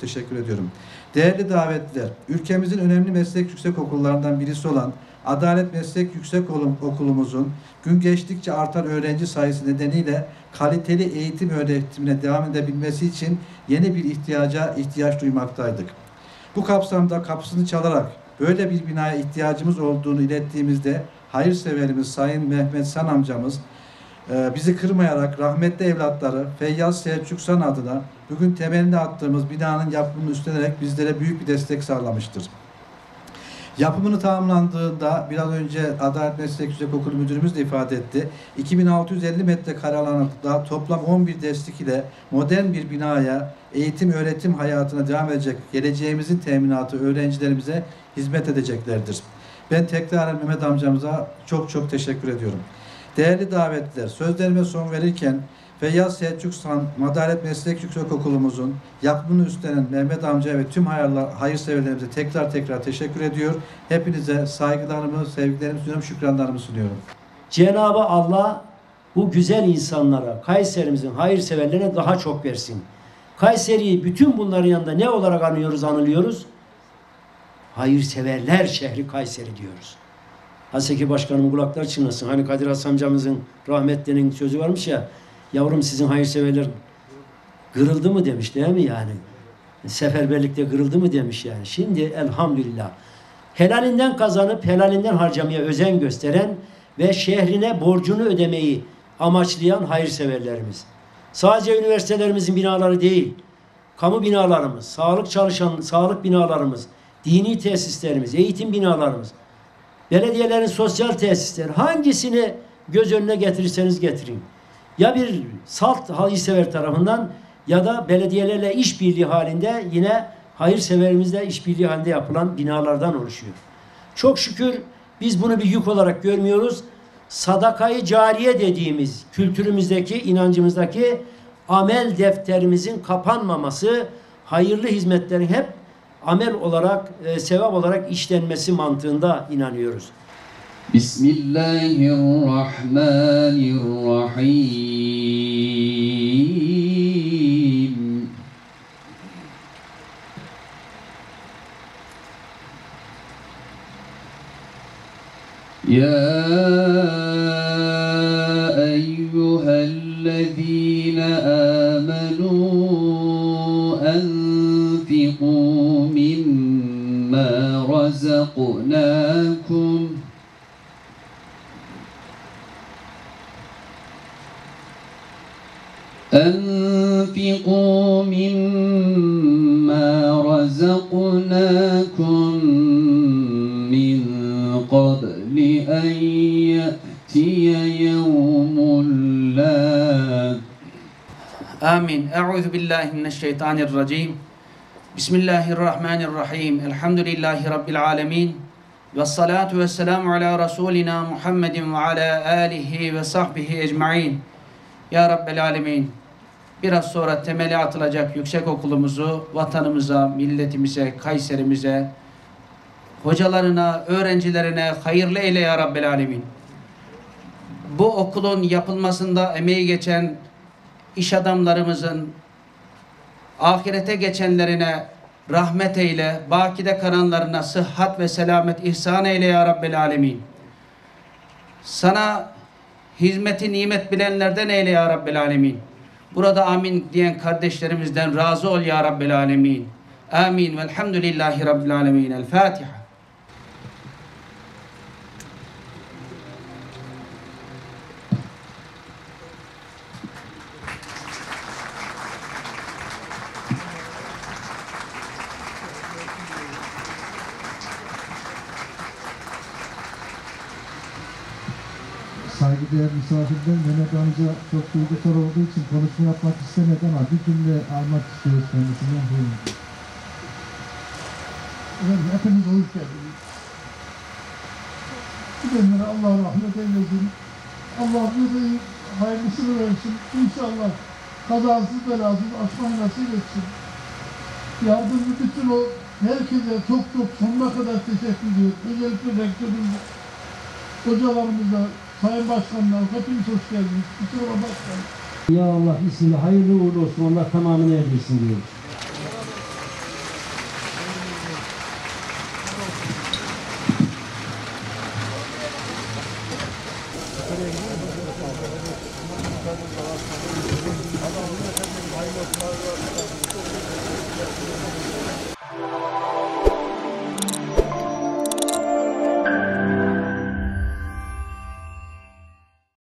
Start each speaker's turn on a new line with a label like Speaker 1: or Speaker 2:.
Speaker 1: Teşekkür ediyorum. Değerli davetliler, ülkemizin önemli meslek yüksekokullarından birisi olan Adalet Meslek Yüksekokulumuzun gün geçtikçe artan öğrenci sayısı nedeniyle kaliteli eğitim öğretimine devam edebilmesi için yeni bir ihtiyaç duymaktaydık. Bu kapsamda kapısını çalarak böyle bir binaya ihtiyacımız olduğunu ilettiğimizde hayırseverimiz Sayın Mehmet San amcamız bizi kırmayarak rahmetli evlatları Feyyaz Selçuk San adına bugün temelini attığımız binanın yapımını üstlenerek bizlere büyük bir destek sağlamıştır. Yapımını tamamlandığında biraz önce Adalet Meslek Yüksekokulu Müdürümüz de ifade etti. 2650 metrekare alanda toplam 11 destek ile modern bir binaya eğitim öğretim hayatına devam edecek geleceğimizin teminatı öğrencilerimize hizmet edeceklerdir. Ben tekrar Mehmet amcamıza çok teşekkür ediyorum. Değerli davetliler, sözlerime son verirken Feyyaz Selçuk San Adalet Meslek Yüksekokulumuzun yapımını üstlenen Mehmet amca ve tüm hayırseverlerimize tekrar teşekkür ediyor. Hepinize saygılarımı, sevgilerimi sunuyorum, şükranlarımı sunuyorum.
Speaker 2: Cenab-ı Allah bu güzel insanlara, Kayserimizin hayırseverlerine daha çok versin. Kayseri'yi bütün bunların yanında ne olarak anılıyoruz? Hayırseverler şehri Kayseri diyoruz. Haseki Başkanım kulaklar çınlasın. Hani Kadir Has amcamızın rahmetlinin sözü varmış ya, yavrum sizin hayırseverler kırıldı mı demiş değil mi yani? Seferberlikte kırıldı mı demiş yani. Şimdi elhamdülillah helalinden kazanıp helalinden harcamaya özen gösteren ve şehrine borcunu ödemeyi amaçlayan hayırseverlerimiz. Sadece üniversitelerimizin binaları değil, kamu binalarımız, sağlık binalarımız, dini tesislerimiz, eğitim binalarımız, belediyelerin sosyal tesisleri, hangisini göz önüne getirirseniz getirin. Ya bir salt hayırsever tarafından ya da belediyelerle işbirliği halinde yine hayırseverimizle işbirliği halinde yapılan binalardan oluşuyor. Çok şükür biz bunu bir yük olarak görmüyoruz. Sadakayı cariye dediğimiz kültürümüzdeki, inancımızdaki amel defterimizin kapanmaması, hayırlı hizmetlerin hep amel olarak, sevap olarak işlenmesi mantığında inanıyoruz.
Speaker 3: Bismillahirrahmanirrahim. Ya eyyühellezine amenu enfiqu mimma razaqnakum أنفقوا مما رزقناكم من قبل أن يأتي يوم لا
Speaker 4: آمين. أعوذ بالله من الشيطان الرجيم. بسم الله الرحمن الرحيم. الحمد لله رب العالمين. والصلاة والسلام على رسولنا محمد وعلى آله وصحبه أجمعين. Ya Rabbel Alemin. Biraz sonra temeli atılacak yüksekokulumuzu vatanımıza, milletimize, Kayserimize, hocalarına, öğrencilerine hayırlı eyle ya Rabbel Alemin. Bu okulun yapılmasında emeği geçen iş adamlarımızın, ahirete geçenlerine rahmet eyle, bakide kalanlarına sıhhat ve selamet ihsan eyle ya Rabbel Alemin. Sana hizmeti nimet bilenlerden eyle ya Rabbel Alemin. Burada amin diyen kardeşlerimizden razı ol ya Rabbel Alemin. Amin. Velhamdülillahi Rabbil Alemin. El Fatiha.
Speaker 5: Saygıdeğer misafirden Mehmet amca çok duygusal olduğu için konuşma yapmak istemedi ama bir cümle almak istiyoruz kendisinden. Buyurun. Efendim hepiniz hoş geldiniz. Gidenlere Allah rahmet eylesin. Allah bize hayırlısını versin. İnşallah kazasız belasız açmayı nasip etsin. Yardımcı bütün o herkese çok sonuna kadar teşekkür ediyoruz. Özellikle rektörümüze, hocalarımıza, Sayın Başkanlar, hepiniz hoş geldiniz. Kusura bakmayın.
Speaker 2: Ya Allah ismi hayırlı uğurlu olsun. Allah tamamını erdirsin diyoruz.
Speaker 6: Hayırlı olsun.